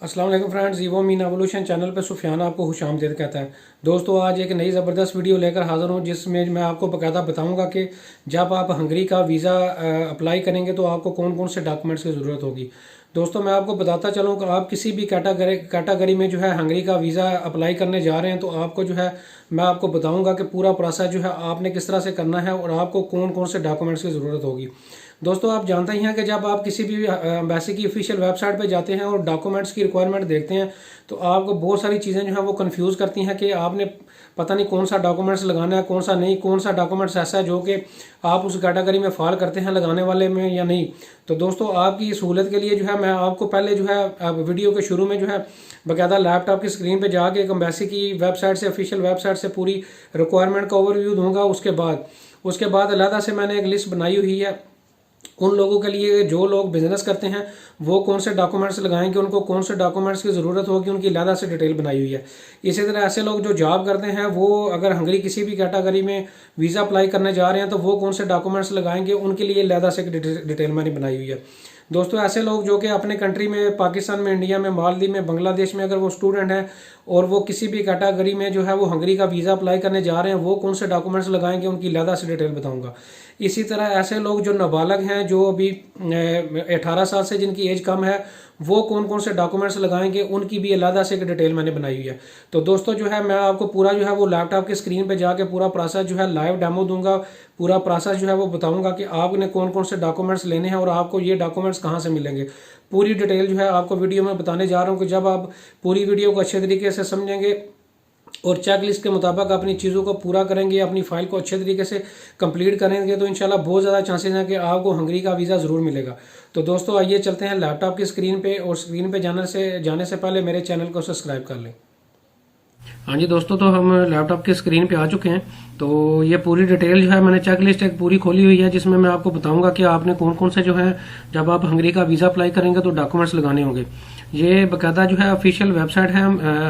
अस्सलाम वालेकुम friends, evo mean evolution channel पर सुफियान आपको खुशामदीद कहता है। दोस्तों, आज एक नई ज़बरदस्त वीडियो लेकर हाज़िर हूँ जिसमें मैं आपको बाकायदा बताऊंगा कि जब आप हंगरी का वीज़ा अप्लाई करेंगे तो आपको कौन कौन से डॉक्यूमेंट्स की ज़रूरत होगी। दोस्तों, मैं आपको बताता चलूँ कि आप किसी भी कैटेगरी में जो है हंगरी का वीज़ा अप्लाई करने जा रहे हैं तो आपको जो है मैं आपको बताऊँगा कि पूरा प्रोसेस जो है आपने किस तरह से करना है और आपको कौन कौन से डॉक्यूमेंट्स की ज़रूरत होगी। दोस्तों, आप जानते ही हैं कि जब आप किसी भी एम्बेसी की ऑफिशियल वेबसाइट पर जाते हैं और डॉक्यूमेंट्स की रिक्वायरमेंट देखते हैं तो आपको बहुत सारी चीज़ें जो हैं वो कंफ्यूज करती हैं कि आपने पता नहीं कौन सा डॉक्यूमेंट्स लगाना है, कौन सा नहीं, कौन सा डॉक्यूमेंट्स ऐसा है जो कि आप उस कैटेगरी में फॉल करते हैं लगाने वाले में या नहीं। तो दोस्तों, आपकी सहूलत के लिए जो है मैं आपको पहले जो है वीडियो के शुरू में जो है बाकायदा लैपटॉप की स्क्रीन पे जाके एक एम्बेसी की वेबसाइट से, ऑफिशियल वेबसाइट से पूरी रिक्वायरमेंट का ओवरव्यू दूंगा। उसके बाद अलहदा से मैंने एक लिस्ट बनाई हुई है उन लोगों के लिए जो लोग बिजनेस करते हैं वो कौन से डॉक्यूमेंट्स लगाएंगे, उनको कौन से डॉक्यूमेंट्स की ज़रूरत होगी, उनकी अलहदा से डिटेल बनाई हुई है। इसी तरह ऐसे लोग जो जॉब करते हैं वो अगर हंगरी किसी भी कैटेगरी में वीज़ा अप्लाई करने जा रहे हैं तो वो कौन से डॉक्यूमेंट्स लगाएंगे, उनके लिए अलहदा से डिटेल मैंने बनाई हुई है। दोस्तों, ऐसे लोग जो कि अपने कंट्री में, पाकिस्तान में, इंडिया में, मालदीव में, बांग्लादेश में अगर वो स्टूडेंट हैं और वो किसी भी कैटेगरी में जो है वो हंगरी का वीज़ा अप्लाई करने जा रहे हैं वो कौन से डॉक्यूमेंट्स लगाएंगे, उनकी अलहदा से डिटेल बताऊंगा। इसी तरह ऐसे लोग जो नाबालग हैं, जो अभी 18 साल से जिनकी एज कम है, वो कौन कौन से डॉक्यूमेंट्स लगाएंगे, उनकी भी अलहदा से एक डिटेल मैंने बनाई हुई है। तो दोस्तों, जो है मैं आपको पूरा जो है वो लैपटॉप की स्क्रीन पे जाके पूरा प्रोसेस जो है लाइव डेमो दूंगा। पूरा प्रोसेस जो है वो बताऊंगा कि आपने कौन कौन से डॉक्यूमेंट्स लेने हैं और आपको ये डॉक्यूमेंट्स कहाँ से मिलेंगे। पूरी डिटेल जो है आपको वीडियो में बताने जा रहा हूँ कि जब आप पूरी वीडियो को अच्छे तरीके से समझेंगे और चेक लिस्ट के मुताबिक अपनी चीज़ों को पूरा करेंगे, अपनी फाइल को अच्छे तरीके से कंप्लीट करेंगे तो इंशाल्लाह बहुत ज़्यादा चांसेस हैं कि आपको हंगरी का वीज़ा ज़रूर मिलेगा। तो दोस्तों, आइए चलते हैं लैपटॉप की स्क्रीन पे, और स्क्रीन पे जाने से पहले मेरे चैनल को सब्सक्राइब कर लें। हाँ जी दोस्तों, तो हम लैपटॉप की स्क्रीन पे आ चुके हैं। तो ये पूरी डिटेल जो है मैंने चेक लिस्ट एक पूरी खोली हुई है जिसमें मैं आपको बताऊंगा कि आपने कौन कौन से जो है जब आप हंगरी का वीज़ा अप्लाई करेंगे तो डॉक्यूमेंट्स लगाने होंगे। ये बाकायदा जो है ऑफिशियल वेबसाइट है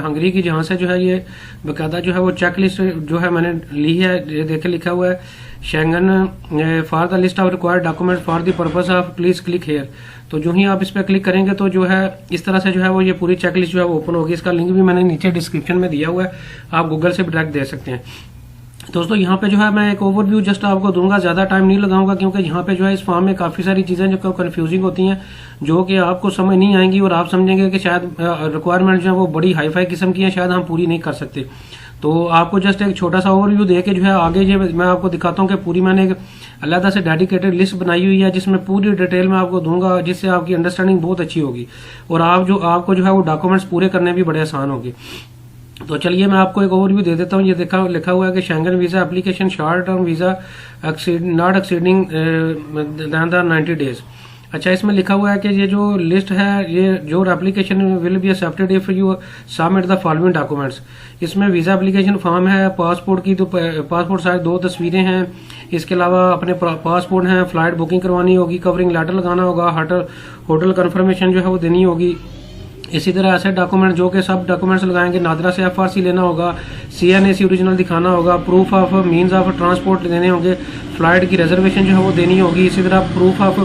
हंगरी की, जहाँ से जो है ये बाकायदा जो है वो चेक लिस्ट जो है मैंने ली है। ये देखे लिखा हुआ है Schengen for the list of required document for the purpose of please click here. तो जो ही आप इस पर क्लिक करेंगे तो जो है इस तरह से जो है वो ये पूरी चेकलिस्ट जो है वो ओपन होगी। इसका लिंक भी मैंने नीचे डिस्क्रिप्शन में दिया हुआ है, आप गूगल से भी डायरेक्ट दे सकते हैं। दोस्तों, यहाँ पे जो है मैं एक ओवरव्यू जस्ट आपको दूंगा, ज्यादा टाइम नहीं लगाऊंगा क्योंकि यहाँ पे जो है इस फॉर्म में काफी सारी चीजें जो कंफ्यूजिंग होती हैं जो कि आपको समझ नहीं आएंगी और आप समझेंगे कि शायद रिक्वायरमेंट जो है वो बड़ी हाई फाई किस्म की है, शायद हम पूरी नहीं कर सकते। तो आपको जस्ट एक छोटा सा ओवरव्यू दे के जो है आगे जो मैं आपको दिखाता हूँ कि पूरी मैंने एक अलग से डेडिकेटेड लिस्ट बनाई हुई है जिसमें पूरी डिटेल में आपको दूंगा, जिससे आपकी अंडरस्टैंडिंग बहुत अच्छी होगी और आपको जो है वो डॉक्यूमेंट्स पूरे करने भी बड़े आसान होंगे। तो चलिए मैं आपको एक ओवरव्यू दे देता हूँ। ये लिखा हुआ है कि Schengen visa application short term visa not exceeding than the 90 डेज। अच्छा, इसमें लिखा हुआ है कि ये जो लिस्ट है, ये जो application will be accepted if you submit the following documents. इसमें वीजा एप्लीकेशन फॉर्म है, पासपोर्ट की पासपोर्ट साइज 2 तस्वीरें हैं, इसके अलावा अपने पासपोर्ट हैं, फ्लाइट बुकिंग करवानी होगी, कवरिंग लेटर लगाना होगा, होटल कंफर्मेशन जो है वो देनी होगी। इसी तरह ऐसे डॉक्यूमेंट जो कि सब डॉक्यूमेंट्स लगाएंगे, नादरा से FRC लेना होगा, CNAC ओरिजिनल दिखाना होगा, proof of means of transport देने होंगे, फ्लाइट की रिजर्वेशन जो है वो देनी होगी। इसी तरह proof of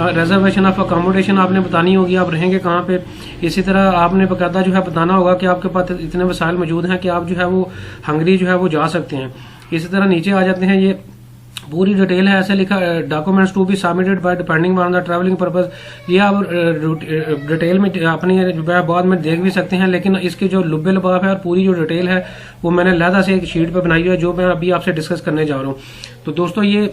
reservation of accommodation आपने बतानी होगी, आप रहेंगे कहाँ पे। इसी तरह आपने बाकायदा जो है बताना होगा कि आपके पास इतने वसाइल मौजूद हैं कि आप जो है वो हंगरी जो है वो जा सकते हैं। इसी तरह नीचे आ जाते हैं, ये पूरी डिटेल है, ऐसे लिखा documents to be submitted by depending on the travelling purpose. ये आप डिटेल में अपनी बाद में देख भी सकते हैं, लेकिन इसकी जो लुब्बे लबाब है और पूरी जो डिटेल है वो मैंने अलहदा से एक शीट पे बनाई हुई है जो मैं अभी आपसे डिस्कस करने जा रहा हूँ। तो दोस्तों, ये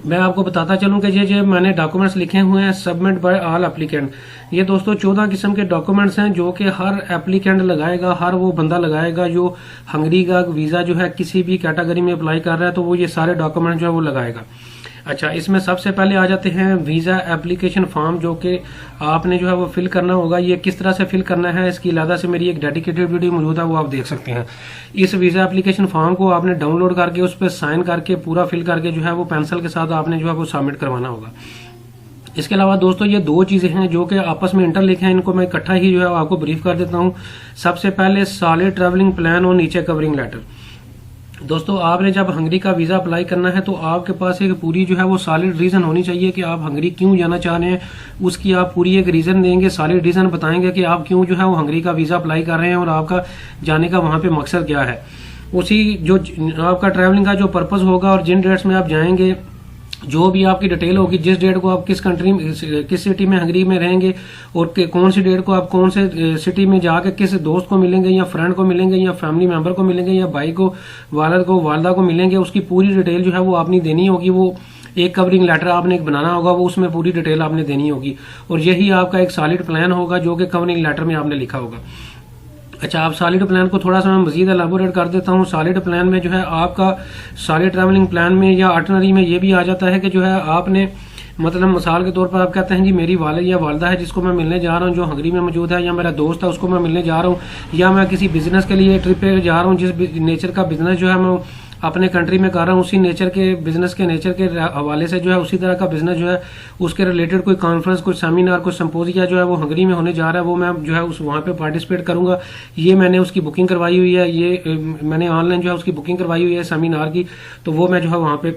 मैं आपको बताता चलूं कि ये मैंने डॉक्यूमेंट्स लिखे हुए हैं सबमिट बाय ऑल एप्लीकेंट। ये दोस्तों 14 किस्म के डॉक्यूमेंट्स हैं जो कि हर एप्लीकेंट लगाएगा, हर वो बंदा लगाएगा जो हंगरी का वीजा जो है किसी भी कैटेगरी में अप्लाई कर रहा है, तो वो ये सारे डॉक्यूमेंट जो है वो लगाएगा। अच्छा, इसमें सबसे पहले आ जाते हैं वीजा एप्लीकेशन फॉर्म जो कि आपने जो है वो फिल करना होगा। ये किस तरह से फिल करना है इसकी अलग से मेरी एक डेडिकेटेड वीडियो मौजूद है, वो आप देख सकते हैं। इस वीजा एप्लीकेशन फॉर्म को आपने डाउनलोड करके उस पर साइन करके पूरा फिल करके जो है वो पेंसिल के साथ आपने जो है वो सबमिट करवाना होगा। इसके अलावा दोस्तों, ये 2 चीजें हैं जो कि आपस में इंटरलिंक हैं, इनको मैं इकट्ठा ही जो है आपको ब्रीफ कर देता हूँ। सबसे पहले सॉलिड ट्रैवलिंग प्लान और नीचे कवरिंग लेटर। दोस्तों आपने जब हंगरी का वीज़ा अप्लाई करना है तो आपके पास एक पूरी जो है वो सॉलिड रीज़न होनी चाहिए कि आप हंगरी क्यों जाना चाह रहे हैं। उसकी आप पूरी एक रीज़न देंगे, सॉलिड रीज़न बताएंगे कि आप क्यों जो है वो हंगरी का वीज़ा अप्लाई कर रहे हैं और आपका जाने का वहाँ पे मकसद क्या है। उसी जो आपका ट्रैवलिंग का जो पर्पज़ होगा और जिन डेट्स में आप जाएंगे, जो भी आपकी डिटेल होगी, जिस डेट को आप किस कंट्री में, किस सिटी में हंगरी में रहेंगे और कौन सी डेट को आप कौन से सिटी में जाके किस दोस्त को मिलेंगे या फ्रेंड को मिलेंगे या फैमिली मेंबर को मिलेंगे या भाई को, वालिद को, वालदा को मिलेंगे, उसकी पूरी डिटेल जो है वो आपने देनी होगी। वो एक कवरिंग लेटर आपने एक बनाना होगा, वो उसमें पूरी डिटेल आपने देनी होगी और यही आपका एक सॉलिड प्लान होगा जो कि कवरिंग लेटर में आपने लिखा होगा। अच्छा, आप सॉलिड प्लान को थोड़ा सा मैं मजीद एलाबोरेट कर देता हूँ। सॉलिड प्लान में जो है आपका सॉलिड ट्रैवलिंग प्लान में या ऑर्डिनरी में ये भी आ जाता है कि जो है आपने मतलब मिसाल के तौर पर आप कहते हैं जी मेरी वालिद या वालदा है जिसको मैं मिलने जा रहा हूँ जो हंगरी में मौजूद है, या मेरा दोस्त है उसको मैं मिलने जा रहा हूँ, या मैं किसी बिजनेस के लिए ट्रिप पे जा रहा हूँ, जिस नेचर का बिजनेस जो है मैं अपने कंट्री में कर रहा हूँ, उसी नेचर के बिजनेस के नेचर के हवाले से जो है उसी तरह का बिजनेस जो है उसके रिलेटेड कोई कॉन्फ्रेंस, कोई सेमिनार, कोई संपोजिया जो है वो हंगरी में होने जा रहा है, वो मैं जो है उस वहाँ पे पार्टिसिपेट करूंगा। ये मैंने उसकी बुकिंग करवाई हुई है, ये मैंने ऑनलाइन जो है उसकी बुकिंग करवाई हुई है सेमिनार की, तो वो मैं जो है वहाँ पे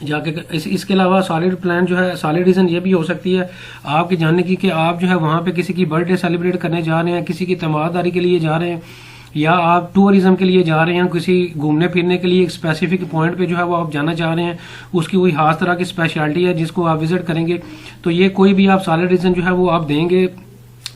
जाके इसके अलावा सॉलिड प्लान जो है, सॉलिड रीजन ये भी हो सकती है आपके जानने की कि आप जो है वहाँ पे किसी की बर्थडे सेलिब्रेट करने जा रहे हैं, किसी की तमादारी के लिए जा रहे हैं, या आप टूरिज्म के लिए जा रहे हैं, किसी घूमने फिरने के लिए एक स्पेसिफिक पॉइंट पे जो है वो आप जाना चाह रहे हैं, उसकी कोई खास तरह की स्पेशलिटी है जिसको आप विजिट करेंगे, तो ये कोई भी आप सॉलिड रीजन जो है वो आप देंगे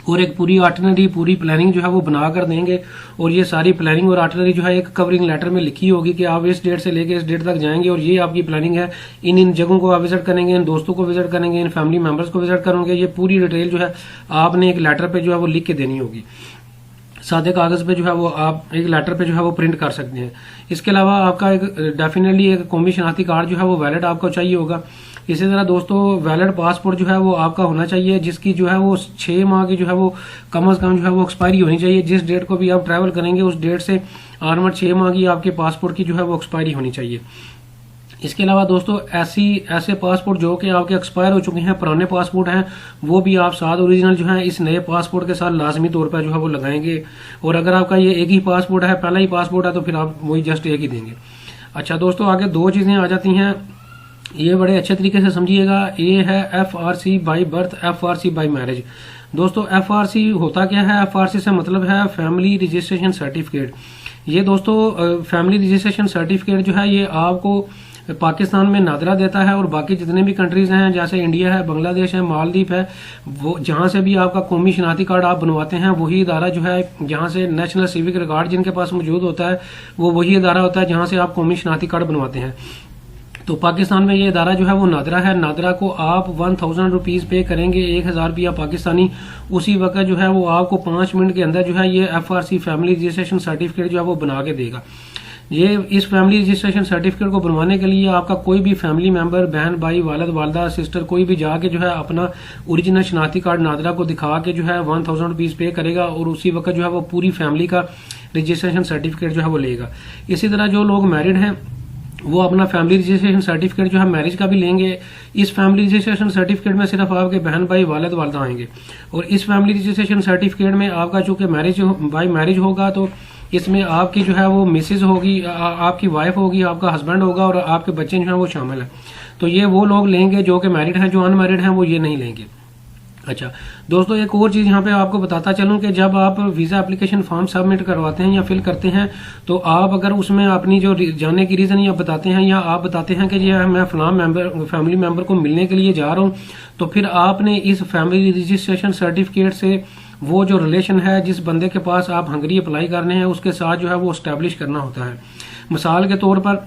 और एक पूरी आर्टिनरी, पूरी प्लानिंग जो है वो बना कर देंगे। और ये सारी प्लानिंग और आर्टिनरी जो है एक कवरिंग लेटर में लिखी होगी कि आप इस डेट से लेके इस डेट तक जाएंगे और ये आपकी प्लानिंग है, इन इन जगहों को आप विजिट करेंगे, इन दोस्तों को विजिट करेंगे, इन फैमिली मेंबर्स को विजिट करेंगे। ये पूरी डिटेल जो है आपने एक लेटर पे जो है वो लिख के देनी होगी। सादे कागज पे जो है वो आप एक लेटर पे जो है वो प्रिंट कर सकते हैं। इसके अलावा आपका एक डेफिनेटली एक कौमी शनाख्ती कार्ड जो है वो वैलिड आपको चाहिए होगा। इसी तरह दोस्तों वैलिड पासपोर्ट जो है वो आपका होना चाहिए जिसकी जो है वो 6 माह की जो है वो कम से कम जो है वो एक्सपायरी होनी चाहिए। जिस डेट को भी आप ट्रैवल करेंगे उस डेट से ऑनवर्ड 6 माह की आपके पासपोर्ट की जो है वो एक्सपायरी होनी चाहिए। इसके अलावा दोस्तों ऐसे पासपोर्ट जो कि आपके एक्सपायर हो चुके हैं, पुराने पासपोर्ट हैं, वो भी आप साथ ओरिजिनल जो है इस नए पासपोर्ट के साथ लाजमी तौर पर जो है वो लगाएंगे। और अगर आपका ये एक ही पासपोर्ट है, पहला ही पासपोर्ट है, तो फिर आप वही जस्ट एक ही देंगे। अच्छा दोस्तों, आगे 2 चीजें आ जाती हैं, ये बड़े अच्छे तरीके से समझिएगा। ये है FRC by birth, FRC by marriage. दोस्तों FRC होता क्या है? FRC से मतलब है फैमिली रजिस्ट्रेशन सर्टिफिकेट। ये दोस्तों फैमिली रजिस्ट्रेशन सर्टिफिकेट जो है ये आपको पाकिस्तान में नादरा देता है और बाकी जितने भी कंट्रीज हैं जैसे इंडिया है, बांग्लादेश है, मालदीव है, वो जहां से भी आपका कौमी शनाख्ती कार्ड आप बनवाते हैं वही इदारा जो है जहां से नेशनल सिविक रिकॉर्ड जिनके पास मौजूद होता है वो वही इदारा होता है जहां से आप कौमी शनाख्ती कार्ड बनवाते हैं। तो पाकिस्तान में ये इदारा जो है वो नादरा है। नादरा को आप 1000 रुपीज पे करेंगे, 1000 रुपया पाकिस्तानी। उसी वक्त जो है वो आपको 5 मिनट के अंदर जो है ये FRC फैमिली रजिस्ट्रेशन सर्टिफिकेट जो है वो बना के देगा। ये इस फैमिली रजिस्ट्रेशन सर्टिफिकेट को बनवाने के लिए आपका कोई भी फैमिली मेंबर, बहन, भाई, वालिद, वालदा, सिस्टर, कोई भी जाके जो है अपना ओरिजिनल शनाख्ती कार्ड नादरा को दिखा के जो है 1000 रुपीज पे करेगा और उसी वक्त जो है वो पूरी फैमिली का रजिस्ट्रेशन सर्टिफिकेट जो है वो लेगा। इसी तरह जो लोग मैरिड हैं वो अपना फैमिली रजिस्ट्रेशन सर्टिफिकेट जो है मैरिज का भी लेंगे। इस फैमिली रजिस्ट्रेशन सर्टिफिकेट में सिर्फ आपके बहन, भाई, वालिद, वालदा आएंगे। और इस फैमिली रजिस्ट्रेशन सर्टिफिकेट में आपका चूंकि मैरिज बाई मैरिज होगा तो इसमें आपकी जो है वो मिसेज होगी, आपकी वाइफ होगी, आपका हस्बैंड होगा और आपके बच्चे जो है वो शामिल है। तो ये वो लोग लेंगे जो कि मैरिड हैं, जो अनमैरिड हैं वो ये नहीं लेंगे। अच्छा दोस्तों, एक और चीज यहाँ पे आपको बताता चलूं कि जब आप वीजा एप्लीकेशन फॉर्म सबमिट करवाते हैं या फिल करते हैं तो आप अगर उसमें अपनी जो जाने की रीजन या बताते हैं या आप बताते हैं कि ये मैं फलां फैमिली मेंबर को मिलने के लिए जा रहा हूँ, तो फिर आपने इस फैमिली रजिस्ट्रेशन सर्टिफिकेट से वो जो रिलेशन है जिस बंदे के पास आप हंगरी अप्लाई करने हैं उसके साथ जो है वो स्टैब्लिश करना होता है। मिसाल के तौर पर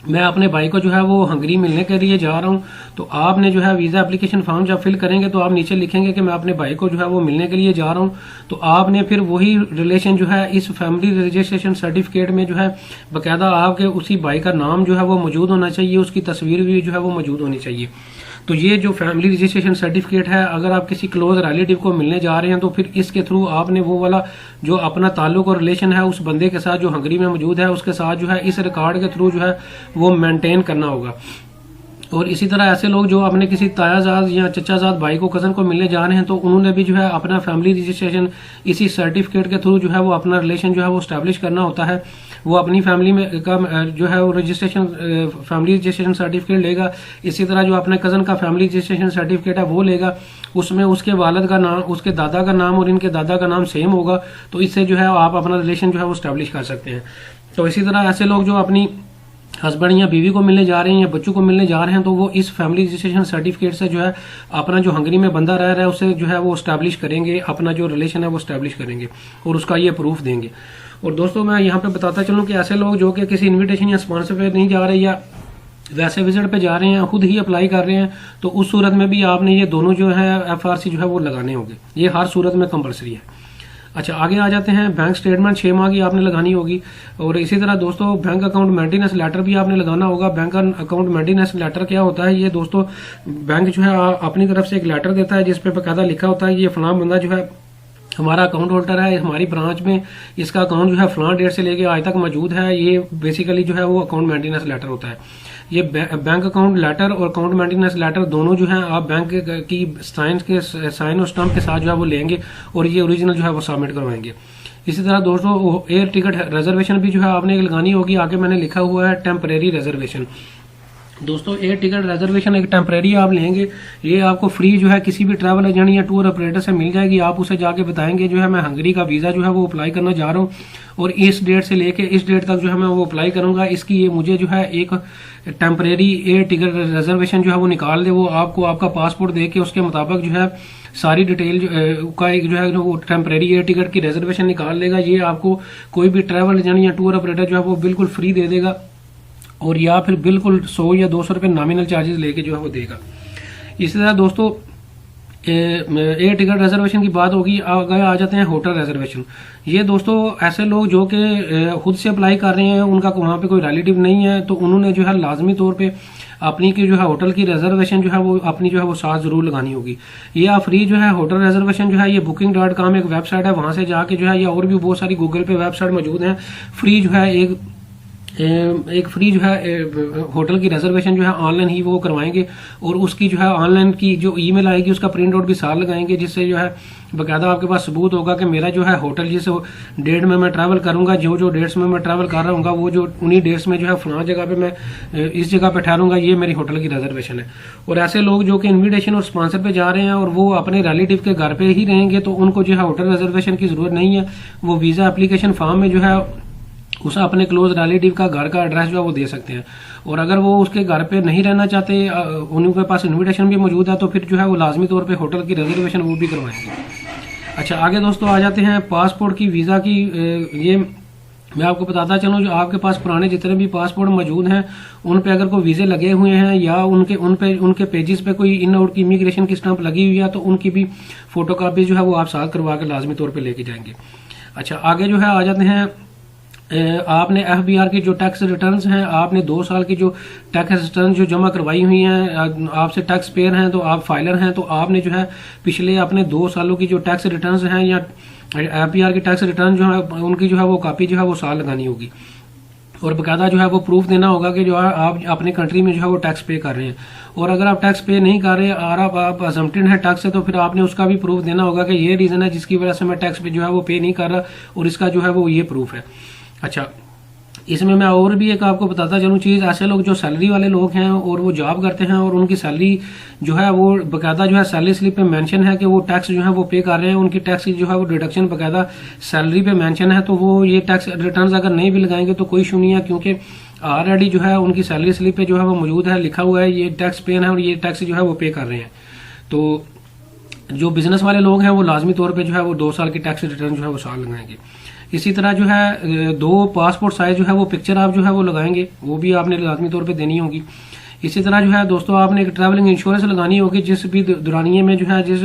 मैं अपने भाई को जो है वो हंगरी मिलने के लिए जा रहा हूं, तो आपने जो है वीजा एप्लीकेशन फॉर्म जब फिल करेंगे तो आप नीचे लिखेंगे कि मैं अपने भाई को जो है वो मिलने के लिए जा रहा हूं। तो आपने फिर वही रिलेशन जो है इस फैमिली रजिस्ट्रेशन सर्टिफिकेट में जो है बाकायदा आपके उसी भाई का नाम जो है वो मौजूद होना चाहिए, उसकी तस्वीर भी जो है वो मौजूद होनी चाहिए। तो ये जो फैमिली रजिस्ट्रेशन सर्टिफिकेट है, अगर आप किसी क्लोज रिलेटिव को मिलने जा रहे हैं तो फिर इसके थ्रू आपने वो वाला जो अपना ताल्लुक और रिलेशन है उस बंदे के साथ जो हंगरी में मौजूद है उसके साथ जो है इस रिकॉर्ड के थ्रू जो है वो मेंटेन करना होगा। और इसी तरह ऐसे लोग जो अपने किसी तायाजाद या चचाजाद भाई को कज़न को मिलने जा रहे हैं तो उन्होंने भी जो है अपना फैमिली रजिस्ट्रेशन इसी सर्टिफिकेट के थ्रू जो है वो अपना रिलेशन जो है वो स्टैब्लिश करना होता है। वो अपनी फैमिली में का जो है वो रजिस्ट्रेशन फैमिली रजिस्ट्रेशन सर्टिफिकेट लेगा। इसी तरह जो अपने कज़न का फैमिली रजिस्ट्रेशन सर्टिफिकेट है वो लेगा, उसमें उसके वालिद का नाम, उसके दादा का नाम और इनके दादा का नाम सेम होगा, तो इससे जो है आप अपना रिलेशन जो है वो स्टैब्लिश कर सकते हैं। तो इसी तरह ऐसे लोग जो अपनी हस्बैंड या बीवी को मिलने जा रहे हैं या बच्चों को मिलने जा रहे हैं तो वो इस फैमिली रजिस्ट्रेशन सर्टिफिकेट से जो है अपना जो हंगरी में बंदा रह रहा है उससे जो है वो स्टैब्लिश करेंगे, अपना जो रिलेशन है वो स्टैब्लिश करेंगे और उसका ये प्रूफ देंगे। और दोस्तों मैं यहाँ पे बताता चलूँ कि ऐसे लोग जो कि किसी इन्विटेशन या स्पॉन्सर पे नहीं जा रहे या वैसे विजिट पे जा रहे हैं, खुद ही अप्लाई कर रहे हैं, तो उस सूरत में भी आपने ये दोनों जो है FRC जो है वो लगाने होंगे। ये हर सूरत में कंपलसरी है। अच्छा, आगे आ जाते हैं। बैंक स्टेटमेंट 6 माह की आपने लगानी होगी। और इसी तरह दोस्तों बैंक अकाउंट मेंटेनेंस लेटर भी आपने लगाना होगा। बैंक अकाउंट मेंटेनेंस लेटर क्या होता है? ये दोस्तों बैंक जो है अपनी तरफ से एक लेटर देता है जिसपे बाकायदा लिखा होता है ये फलां बंदा जो है हमारा अकाउंट होल्डर है, हमारी ब्रांच में इसका अकाउंट जो है फलां डेट से लेके आज तक मौजूद है। ये बेसिकली जो है वो अकाउंट मेंटेनेंस लेटर होता है। ये बैंक अकाउंट लेटर और अकाउंट मेंटेनेंस लेटर दोनों जो है आप बैंक की साइन और स्टम्प के साथ जो है वो लेंगे और ये ओरिजिनल जो है वो सबमिट करवाएंगे। इसी तरह दोस्तों एयर टिकट रिजर्वेशन भी जो है आपने लगानी होगी। आगे मैंने लिखा हुआ है टेम्परेरी रिजर्वेशन। दोस्तों एयर टिकट रिजर्वेशन एक टेम्परेरी आप लेंगे, ये आपको फ्री जो है किसी भी ट्रैवल एजेंट या टूर ऑपरेटर से मिल जाएगी। आप उसे जाके बताएंगे जो है मैं हंगरी का वीज़ा जो है वो अप्लाई करना जा रहा हूँ और इस डेट से लेके इस डेट तक जो है मैं वो अप्लाई करूंगा, इसकी ये मुझे जो है एक टेम्परेरी एयर टिकट रिजर्वेशन जो है वो निकाल दे। वो आपको आपका पासपोर्ट दे के उसके मुताबिक जो है सारी डिटेल का एक जो है वो टेम्परेरी एयर टिकट की रिजर्वेशन निकाल लेगा। ये आपको कोई भी ट्रैवल एजेंट या टूर ऑपरेटर जो है वो बिल्कुल फ्री दे देगा और या फिर बिल्कुल 100 या 200 रुपये नॉमिनल चार्जेस लेके जो है वो देगा। इसी तरह दोस्तों एयर टिकट रिजर्वेशन की बात होगी। आगे आ जाते हैं होटल रिजर्वेशन। ये दोस्तों ऐसे लोग जो कि खुद से अप्लाई कर रहे हैं, उनका वहाँ पे कोई रिलेटिव नहीं है, तो उन्होंने जो है लाजमी तौर पे अपनी की जो है होटल की रिजर्वेशन जो है वो अपनी जो है वो साथ जरूर लगानी होगी। ये आप फ्री जो है होटल रिजर्वेशन जो है ये booking.com एक वेबसाइट है, वहां से जाके जो है या और भी बहुत सारी गूगल पे वेबसाइट मौजूद है, फ्री जो है एक फ्री जो है होटल की रिजर्वेशन जो है ऑनलाइन ही वो करवाएंगे और उसकी जो है ऑनलाइन की जो ईमेल आएगी उसका प्रिंट आउट भी साथ लगाएंगे, जिससे जो है बाकायदा आपके पास सबूत होगा कि मेरा जो है होटल जिस डेट में मैं ट्रैवल करूंगा, जो जो डेट्स में मैं ट्रैवल कर रहा हूँ वो जो उन्हीं डेट्स में जो है फलां जगह पे मैं इस जगह पे ठहरूंगा, ये मेरी होटल की रिजर्वेशन है। और ऐसे लोग जो कि इन्विटेशन और स्पॉन्सर पे जा रहे हैं और वो अपने रिलेटिव के घर पे ही रहेंगे, तो उनको जो है होटल रिजर्वेशन की जरूरत नहीं है। वो वीजा एप्लीकेशन फॉर्म में जो है उसे अपने क्लोज रिलेटिव का घर का एड्रेस जो है वो दे सकते हैं। और अगर वो उसके घर पे नहीं रहना चाहते, उनके पास इनविटेशन भी मौजूद है, तो फिर जो है वो लाजमी तौर पे होटल की रिजर्वेशन वो भी करवाएंगे। अच्छा, आगे दोस्तों आ जाते हैं पासपोर्ट की वीज़ा की। ये मैं आपको बताता चलूँ, जो आपके पास पुराने जितने भी पासपोर्ट मौजूद हैं उन पे अगर कोई वीज़े लगे हुए हैं या उनके पेजेस पे कोई इन आउट की इमिग्रेशन की स्टैंप लगी हुई है, तो उनकी भी फोटोकॉपी जो है वो आप साथ करवा के लाजमी तौर पर लेके जाएंगे। अच्छा, आगे जो है आ जाते हैं आपने FBR की जो टैक्स रिटर्न्स हैं, आपने 2 साल की जो टैक्स रिटर्न जो जमा करवाई हुई हैं, आपसे टैक्स पेयर हैं तो आप फाइलर हैं, तो आपने जो है पिछले अपने 2 सालों की जो टैक्स रिटर्न्स हैं या FBR की टैक्स रिटर्न जो है उनकी जो है वो कॉपी जो है वो साल लगानी होगी और बाकायदा जो है वो प्रूफ देना होगा कि जो है आप अपने कंट्री में जो है वो टैक्स पे कर रहे हैं। और अगर आप टैक्स पे नहीं कर रहे और आप अजम्प्टेड हैं टैक्स से, तो फिर आपने उसका भी प्रूफ देना होगा कि ये रीज़न है जिसकी वजह से मैं टैक्स पे जो है वो पे नहीं कर रहा और इसका जो है वो ये प्रूफ है। अच्छा, इसमें मैं और भी एक आपको बताता चलूँ चीज़। ऐसे लोग जो सैलरी वाले लोग हैं और वो जॉब करते हैं और उनकी सैलरी जो है वो बाकायदा जो है सैलरी स्लिप पे मेंशन है कि वो टैक्स जो है वो पे कर रहे हैं, उनकी टैक्स की जो है वो डिडक्शन बाकायदा सैलरी पे मेंशन है, तो वो ये टैक्स रिटर्न अगर नहीं भी लगाएंगे तो कोई इशू नहीं है, क्योंकि ऑलरेडी जो है उनकी सैलरी स्लिप पे जो है वो मौजूद है, लिखा हुआ है ये टैक्स पेन है और ये टैक्स जो है वो पे कर रहे हैं। तो जो बिजनेस वाले लोग हैं वो लाजमी तौर पर जो है वो 2 साल की टैक्स रिटर्न जो है वो साल लगाएंगे। इसी तरह जो है 2 पासपोर्ट साइज जो है वो पिक्चर आप जो है वो लगाएंगे, वो भी आपने लाजमी तौर पे देनी होगी। इसी तरह जो है दोस्तों आपने एक ट्रैवलिंग इंश्योरेंस लगानी होगी, जिस भी दुरानिये में जो है जिस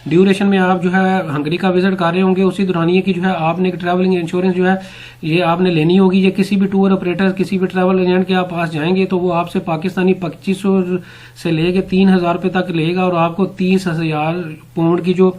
ड्यूरेशन में आप जो है हंगरी का विजिट कर रहे होंगे उसी दुरानिये की जो है आपने एक ट्रैवलिंग इंश्योरेंस जो है ये आपने लेनी होगी। ये किसी भी टूर ऑपरेटर किसी भी ट्रैवल एजेंट के आप पास जाएंगे तो वो आपसे पाकिस्तानी 2500 से लेके 3000 रुपये तक लेगा और आपको 30,000 पाउंड की जो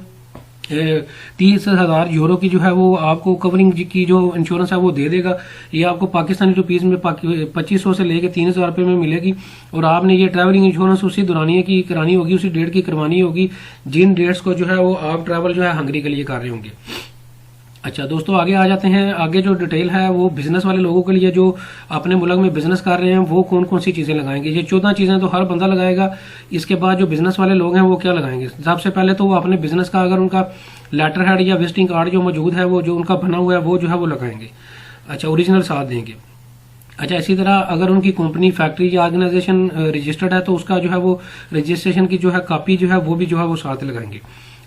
30,000 यूरो की जो है वो आपको कवरिंग की जो इंश्योरेंस है वो दे देगा। ये आपको पाकिस्तानी रुपीज़ में 2500 से लेकर 3,000 रुपये में मिलेगी। और आपने ये ट्रैवलिंग इंश्योरेंस उसी दौरानिए की करानी होगी, उसी डेट की करवानी होगी जिन डेट्स को जो है वो आप ट्रैवल जो है हंगरी के लिए कर रहे होंगे। अच्छा दोस्तों, आगे आ जाते हैं। आगे जो डिटेल है वो बिजनेस वाले लोगों के लिए जो अपने मुल्क में बिजनेस कर रहे हैं वो कौन कौन सी चीज़ें लगाएंगे। ये 14 चीज़ें तो हर बंदा लगाएगा। इसके बाद जो बिजनेस वाले लोग हैं वो क्या लगाएंगे। सबसे पहले तो वो अपने बिजनेस का अगर उनका लेटर हेड या विजिटिंग कार्ड जो मौजूद है वो जो उनका बना हुआ है वो जो है वो लगाएंगे। अच्छा, ओरिजिनल साथ देंगे। अच्छा, इसी तरह अगर उनकी कंपनी फैक्ट्री या ऑर्गेनाइजेशन रजिस्टर्ड है तो उसका जो है वो रजिस्ट्रेशन की जो है कॉपी जो है वो भी जो है वो साथ लगाएंगे।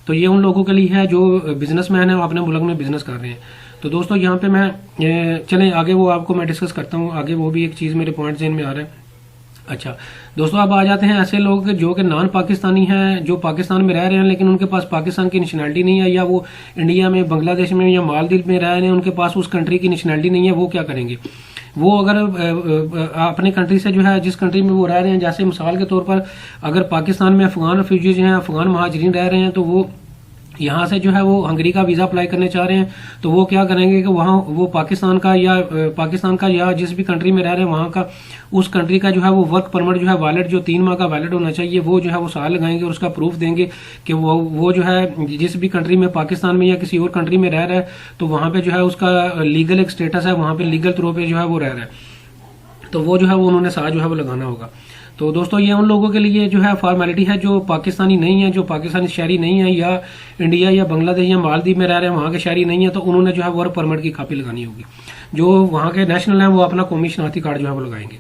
तो ये उन लोगों के लिए है जो बिजनेसमैन है वो अपने मुल्क में बिजनेस कर रहे हैं। तो दोस्तों यहाँ पे मैं चलें आगे वो आपको मैं डिस्कस करता हूँ आगे, वो भी एक चीज़ मेरे पॉइंट ज़हन में आ रहा है। अच्छा दोस्तों, अब आ जाते हैं ऐसे लोग जो कि नॉन पाकिस्तानी हैं, जो पाकिस्तान में रह रहे हैं लेकिन उनके पास पाकिस्तान की नेशनैलिटी नहीं है, या वो इंडिया में, बांग्लादेश में या मालदीव में रह रहे हैं, उनके पास उस कंट्री की नेशनैलिटी नहीं है। वो क्या करेंगे। वो अगर अपने कंट्री से जो है जिस कंट्री में वो रह रहे हैं, जैसे मिसाल के तौर पर अगर पाकिस्तान में अफगान रेफ्यूजीज हैं, अफगान महाजरीन रह रहे हैं, तो वो यहाँ से जो है वो हंगरी का वीज़ा अप्लाई करने चाह रहे हैं, तो वो क्या करेंगे कि वहाँ वो पाकिस्तान का या जिस भी कंट्री में रह रहे हैं वहाँ का उस कंट्री का जो है वो वर्क परमिट जो है वैलिड, जो 3 माह का वैलिड होना चाहिए, वो जो है वो साल लगाएंगे और उसका प्रूफ देंगे कि वो जो है जिस भी कंट्री में, पाकिस्तान में या किसी और कंट्री में रह रहा है, तो वहाँ पे जो है उसका लीगल एक स्टेटस है, वहाँ पे लीगल तौर पे जो है वो रह रहा है, तो वो जो है वो उन्होंने साथ जो है वो लगाना होगा। तो दोस्तों ये उन लोगों के लिए जो है फॉर्मेलिटी है जो पाकिस्तानी नहीं है, जो पाकिस्तानी शहरी नहीं है, या इंडिया या बांग्लादेश या मालदीव में रह रहे हैं वहाँ के शहरी नहीं है, तो उन्होंने जो है वर्क परमिट की कॉपी लगानी होगी। जो वहाँ के नेशनल हैं वो अपना कौमी शनाख्ती कार्ड जो है वो लगाएंगे।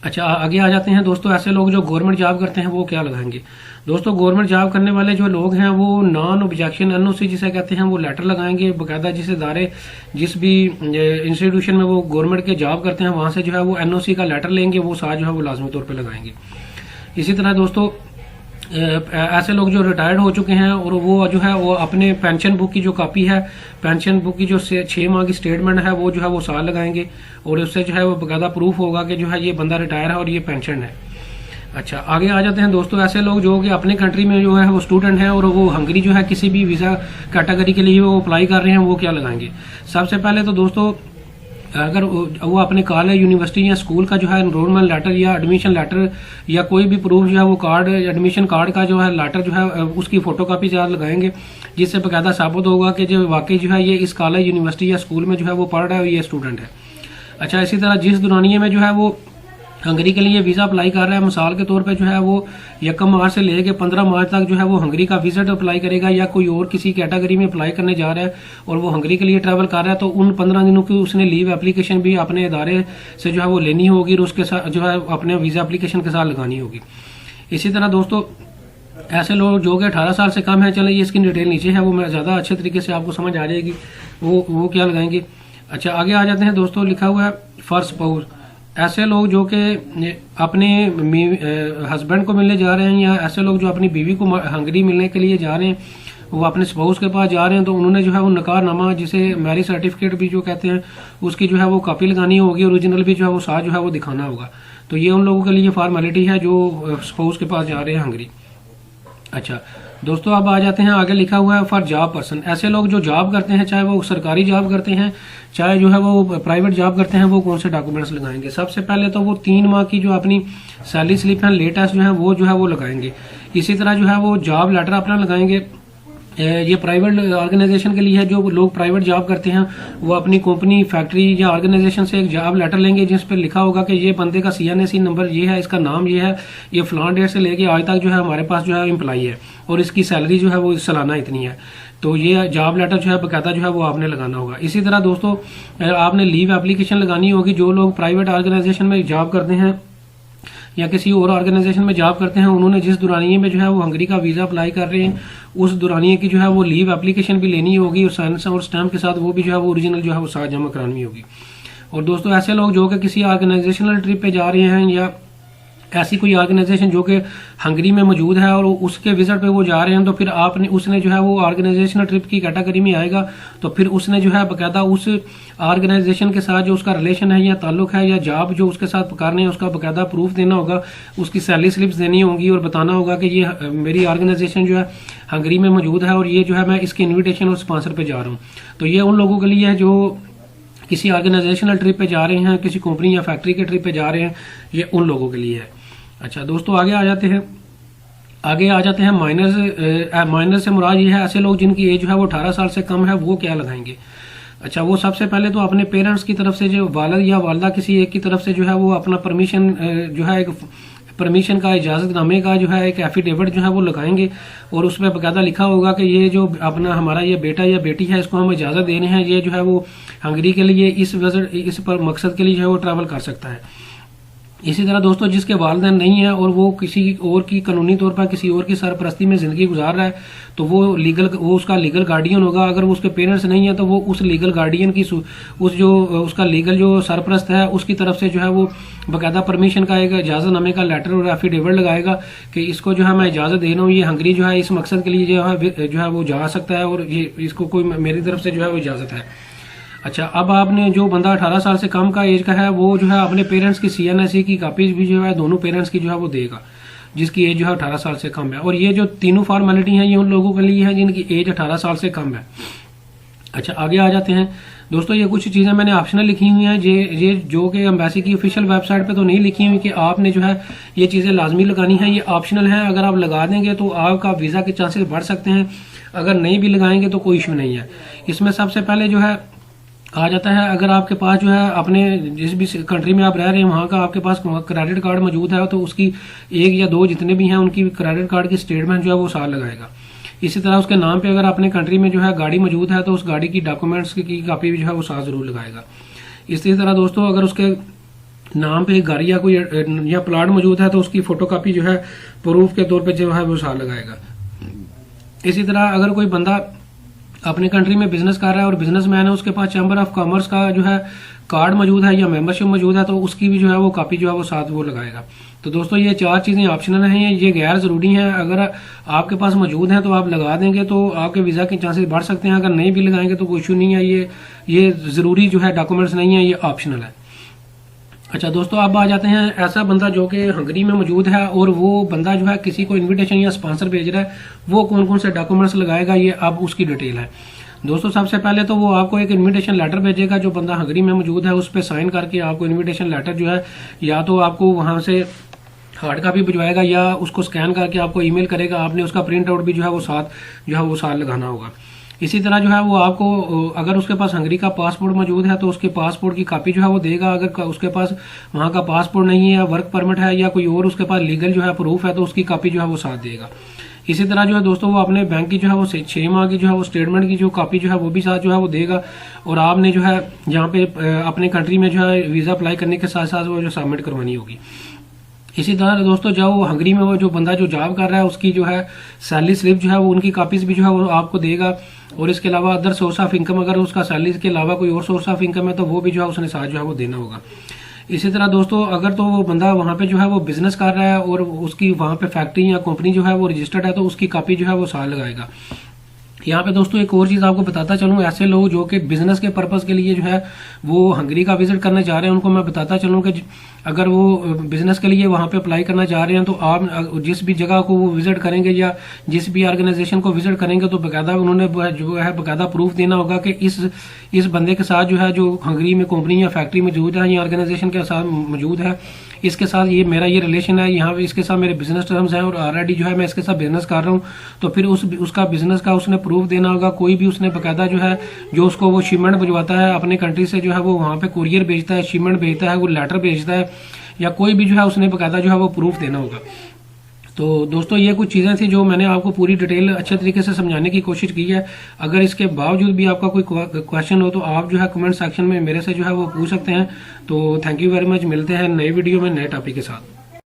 अच्छा, आगे आ जाते हैं दोस्तों। ऐसे लोग जो गवर्नमेंट जॉब करते हैं वो क्या लगाएंगे। दोस्तों गवर्नमेंट जॉब करने वाले जो लोग हैं वो नॉन ऑब्जेक्शन NOC जिसे कहते हैं वो लेटर लगाएंगे बाकायदा। जिस इदारे जिस भी इंस्टीट्यूशन में वो गवर्नमेंट के जॉब करते हैं वहाँ से जो है वो NOC का लेटर लेंगे, वो साथ जो है वो लाजमी तौर पर लगाएंगे। इसी तरह दोस्तों ऐसे लोग जो रिटायर्ड हो चुके हैं और वो जो है वो अपने पेंशन बुक की जो कॉपी है, पेंशन बुक की जो 6 माह की स्टेटमेंट है वो जो है वो साल लगाएंगे और उससे जो है वो बाकायदा प्रूफ होगा कि जो है ये बंदा रिटायर है और ये पेंशन है। अच्छा, आगे आ जाते हैं दोस्तों। ऐसे लोग जो कि अपने कंट्री में जो है वो स्टूडेंट हैं और वो हंगरी जो है किसी भी वीज़ा कैटेगरी के लिए वो अप्लाई कर रहे हैं, वो क्या लगाएंगे। सबसे पहले तो दोस्तों अगर वो अपने कॉलेज, यूनिवर्सिटी या स्कूल का जो है एनरोलमेंट लेटर या एडमिशन लेटर या कोई भी प्रूफ जो है वो कार्ड, एडमिशन कार्ड का जो है लेटर जो है उसकी फोटोकॉपी से लगाएंगे, जिससे बाकायदा साबित होगा कि जो वाकई जो है ये इस कॉलेज, यूनिवर्सिटी या स्कूल में जो है वो पढ़ रहा है और ये स्टूडेंट है। अच्छा, इसी तरह जिस दौरानिए में जो है वो हंगरी के लिए वीज़ा अप्लाई कर रहा है, मिसाल के तौर पे जो है वो 1 मार्च से लेके 15 मार्च तक जो है वो हंगरी का विजिट अप्लाई करेगा, या कोई और किसी कैटेगरी में अप्लाई करने जा रहा है और वो हंगरी के लिए ट्रैवल कर रहा है, तो उन 15 दिनों की उसने लीव एप्लीकेशन भी अपने इदारे से जो है वो लेनी होगी और उसके साथ जो है अपने वीज़ा एप्लीकेशन के साथ लगानी होगी। इसी तरह दोस्तों ऐसे लोग जो कि 18 साल से कम है, चले ये इसकी डिटेल नीचे है, वो मैं ज़्यादा अच्छे तरीके से आपको समझ आ जाएगी, वो क्या लगाएंगे। अच्छा, आगे आ जाते हैं दोस्तों। लिखा हुआ है फॉर स्पाउस। ऐसे लोग जो कि अपने हस्बैंड को मिलने जा रहे हैं, या ऐसे लोग जो अपनी बीवी को हंगरी मिलने के लिए जा रहे हैं, वो अपने स्पाउस के पास जा रहे हैं, तो उन्होंने जो है वो निकाहनामा, जिसे मैरिज सर्टिफिकेट भी जो कहते हैं, उसकी जो है वो कॉपी लगानी होगी, ओरिजिनल भी जो है वो साथ जो है वो दिखाना होगा। तो ये उन लोगों के लिए फॉर्मेलिटी है जो स्पाउस के पास जा रहे हैं हंगरी। अच्छा दोस्तों, अब आ जाते हैं आगे। लिखा हुआ है फॉर जॉब पर्सन। ऐसे लोग जो जॉब करते हैं, चाहे वो सरकारी जॉब करते हैं चाहे जो है वो प्राइवेट जॉब करते हैं, वो कौन से डॉक्यूमेंट्स लगाएंगे। सबसे पहले तो वो 3 माह की जो अपनी सैलरी स्लिप है लेटेस्ट जो है वो लगाएंगे। इसी तरह जो है वो जॉब लेटर अपना लगाएंगे। ये प्राइवेट ऑर्गेनाइजेशन के लिए है। जो लोग प्राइवेट जॉब करते हैं वो अपनी कंपनी, फैक्ट्री या ऑर्गेनाइजेशन से एक जॉब लेटर लेंगे जिस पर लिखा होगा कि ये बंदे का CNAC नंबर ये है, इसका नाम ये है, ये फलान डेट से लेके आज तक जो है हमारे पास जो है एम्प्लॉई है और इसकी सैलरी जो है वो सालाना इतनी है। तो ये जॉब लेटर जो है बाकायदा जो है वो आपने लगाना होगा। इसी तरह दोस्तों आपने लीव एप्लीकेशन लगानी होगी। जो लोग प्राइवेट ऑर्गेनाइजेशन में जॉब करते हैं या किसी और ऑर्गेनाइजेशन में जॉब करते हैं, उन्होंने जिस दुरानिये में जो है वो हंगरी का वीज़ा अप्लाई कर रहे हैं, उस दुरानिये की जो है वो लीव एप्लीकेशन भी लेनी होगी और साइन और स्टैम्प के साथ वो भी जो है वो ओरिजिनल जो है वो साथ जमा करानी होगी। और दोस्तों ऐसे लोग जो कि किसी ऑर्गेनाइजेशनल ट्रिप पे जा रहे हैं या ऐसी कोई ऑर्गेनाइजेशन जो कि हंगरी में मौजूद है और उसके विजिट पे वो जा रहे हैं, तो फिर आपने उसने जो है वो ऑर्गेनाइजेशनल ट्रिप की कैटेगरी में आएगा। तो फिर उसने जो है बाकायदा उस ऑर्गेनाइजेशन के साथ जो उसका रिलेशन है या ताल्लुक है या जॉब जो उसके साथ करने है उसका बाकायदा प्रूफ देना होगा, उसकी सैलरी स्लिप्स देनी होगी और बताना होगा कि ये मेरी ऑर्गेनाइजेशन जो है हंगरी में मौजूद है और ये जो है मैं इसके इन्विटेशन और स्पॉन्सर पे जा रहा हूँ। तो ये उन लोगों के लिए है जो किसी ऑर्गेनाइजेशनल ट्रिप पे जा रहे हैं, किसी कंपनी या फैक्ट्री के ट्रिप पे जा रहे हैं, ये उन लोगों के लिए है। अच्छा दोस्तों, आगे आ जाते हैं माइनर्स से मुराद ये है ऐसे लोग जिनकी एज जो है वो 18 साल से कम है, वो क्या लगाएंगे। अच्छा, वो सबसे पहले तो अपने पेरेंट्स की तरफ से जो वालिद या वालदा किसी एक की तरफ से जो है वो अपना परमिशन जो है एक परमिशन का इजाजतनामे का जो है एक एफिडेविट जो है वो लगाएंगे और उसमें बाकायदा लिखा होगा कि ये जो अपना हमारा ये बेटा या बेटी है इसको हम इजाजत दे रहे हैं, ये जो है वो हंगरी के लिए इस पर मकसद के लिए जो है वो ट्रैवल कर सकता है। इसी तरह दोस्तों, जिसके वालिदैन नहीं है और वो किसी और की कानूनी तौर पर किसी और की सरपरस्ती में जिंदगी गुजार रहा है, तो वो उसका लीगल गार्डियन होगा। अगर वो उसके पेरेंट्स नहीं है तो वो उस लीगल गार्डियन की उसका लीगल जो सरपरस्त है उसकी तरफ से जो है वो बाकायदा परमिशन का एक इजाजतनामे का लेटर और एफिडेविट लगाएगा कि इसको जो है मैं इजाजत दे रहा हूँ, ये हंगरी जो है इस मकसद के लिए जो है वो जा सकता है और ये इसको कोई मेरी तरफ से जो है वो इजाजत है। अच्छा, अब आपने जो बंदा 18 साल से कम का एज का है वो जो है अपने पेरेंट्स की CNSE की कापी भी जो है दोनों पेरेंट्स की जो है वो देगा जिसकी एज जो है 18 साल से कम है। और ये जो तीनों फॉर्मेलिटी हैं ये उन लोगों के लिए है जिनकी एज 18 साल से कम है। अच्छा, आगे आ जाते हैं दोस्तों, ये कुछ चीज़ें मैंने ऑप्शनल लिखी हुई हैं ये जो कि एम्बेसी की ऑफिशियल वेबसाइट पे तो नहीं लिखी हुई कि आपने जो है ये चीज़ें लाजमी लगानी है, ये ऑप्शनल है। अगर आप लगा देंगे तो आपका वीज़ा के चांसेस बढ़ सकते हैं, अगर नहीं भी लगाएंगे तो कोई इशू नहीं है। इसमें सबसे पहले जो है आ जाता है, अगर आपके पास जो है अपने जिस भी कंट्री में आप रह रहे हैं वहाँ का आपके पास क्रेडिट कार्ड मौजूद है तो उसकी 1 या 2 जितने भी हैं उनकी क्रेडिट कार्ड की स्टेटमेंट जो है वो साल लगाएगा। इसी तरह उसके नाम पे अगर अपने कंट्री में जो है गाड़ी मौजूद है तो उस गाड़ी की डॉक्यूमेंट्स की कापी भी जो है वो साल जरूर लगाएगा। इसी तरह दोस्तों, अगर उसके नाम पे गाड़ी या कोई या प्लाट मौजूद है तो उसकी फोटोकॉपी जो है प्रूफ के तौर पर जो है वो साल लगाएगा। इसी तरह अगर कोई बंदा अपने कंट्री में बिजनेस कर रहा है और बिजनेसमैन है, उसके पास चैम्बर ऑफ कॉमर्स का जो है कार्ड मौजूद है या मेंबरशिप मौजूद है तो उसकी भी जो है वो कॉपी जो है वो साथ वो लगाएगा। तो दोस्तों, ये 4 चीजें ऑप्शनल हैं, ये गैर जरूरी हैं। अगर आपके पास मौजूद हैं तो आप लगा देंगे तो आपके वीजा के चांसेस बढ़ सकते हैं, अगर नहीं भी लगाएंगे तो कोई इशू नहीं है। ये जरूरी जो है डॉक्यूमेंट्स नहीं है, ये ऑप्शनल है। अच्छा दोस्तों, अब आ जाते हैं ऐसा बंदा जो कि हंगरी में मौजूद है और वो बंदा जो है किसी को इनविटेशन या स्पॉन्सर भेज रहा है, वो कौन कौन से डॉक्यूमेंट्स लगाएगा, ये अब उसकी डिटेल है। दोस्तों, सबसे पहले तो वो आपको एक इनविटेशन लेटर भेजेगा, जो बंदा हंगरी में मौजूद है उस पर साइन करके आपको इनविटेशन लेटर जो है या तो आपको वहां से हार्ड कॉपी भिजवाएगा या उसको स्कैन करके आपको ईमेल करेगा। आपने उसका प्रिंट आउट भी जो है वो साथ लगाना होगा। इसी तरह जो है वो आपको अगर उसके पास हंगरी का पासपोर्ट मौजूद है तो उसके पासपोर्ट की कॉपी जो है वो देगा। अगर उसके पास वहां का पासपोर्ट नहीं है या वर्क परमिट है या कोई और उसके पास लीगल जो है प्रूफ है तो उसकी कॉपी जो है वो साथ देगा। इसी तरह जो है दोस्तों, वो अपने बैंक की जो है वो 6 माह की जो है वो स्टेटमेंट की जो कॉपी जो है वो भी साथ जो है वो देगा। और आपने जो है यहाँ पे अपने कंट्री में जो है वीजा अप्लाई करने के साथ साथ वो जो सबमिट करवानी होगी। इसी तरह दोस्तों, जो हंगरी में वो जो बंदा जो जॉब कर रहा है उसकी जो है सैलरी स्लिप जो है वो उनकी कॉपीज भी जो है वो आपको देगा। और इसके अलावा अदर सोर्स ऑफ इनकम, अगर उसका सैलरी के अलावा कोई और सोर्स ऑफ इनकम है तो वो भी जो है उसने साथ जो है वो देना होगा। इसी तरह दोस्तों, अगर तो वो बंदा वहां पे जो है वो बिजनेस कर रहा है और उसकी वहां पे फैक्ट्री या कंपनी जो है वो रजिस्टर्ड है तो उसकी कॉपी जो है वो साल लगाएगा। यहाँ पे दोस्तों एक और चीज आपको बताता चलूं, ऐसे लोग जो कि बिजनेस के पर्पस के लिए जो है वो हंगरी का विजिट करने जा रहे हैं उनको मैं बताता चलूं कि अगर वो बिजनेस के लिए वहां पे अप्लाई करना चाह रहे हैं तो आप जिस भी जगह को वो विजिट करेंगे या जिस भी ऑर्गेनाइजेशन को विजिट करेंगे तो बाकायदा उन्होंने जो है बाकायदा प्रूफ देना होगा कि इस बंदे के साथ जो है जो हंगरी में कंपनी या फैक्ट्री मौजूद है या ऑर्गेनाइजेशन के साथ मौजूद है, इसके साथ ये मेरा ये रिलेशन है, यहाँ पे इसके साथ मेरे बिजनेस टर्म्स हैं और ऑलरेडी जो है मैं इसके साथ बिजनेस कर रहा हूँ। तो फिर उसका बिजनेस का उसने प्रूफ देना होगा। कोई भी उसने बाकायदा जो है जो उसको वो शिपमेंट भिजवाता है अपने कंट्री से, जो है वो वहाँ पे कुरियर भेजता है, शिपमेंट भेजता है, वो लेटर भेजता है या कोई भी जो है उसने बाकायदा जो है वो प्रूफ देना होगा। तो दोस्तों, ये कुछ चीज़ें थी जो मैंने आपको पूरी डिटेल अच्छे तरीके से समझाने की कोशिश की है। अगर इसके बावजूद भी आपका कोई क्वेश्चन हो तो आप जो है कमेंट सेक्शन में मेरे से जो है वो पूछ सकते हैं। तो थैंक यू वेरी मच, मिलते हैं नए वीडियो में नए टॉपिक के साथ।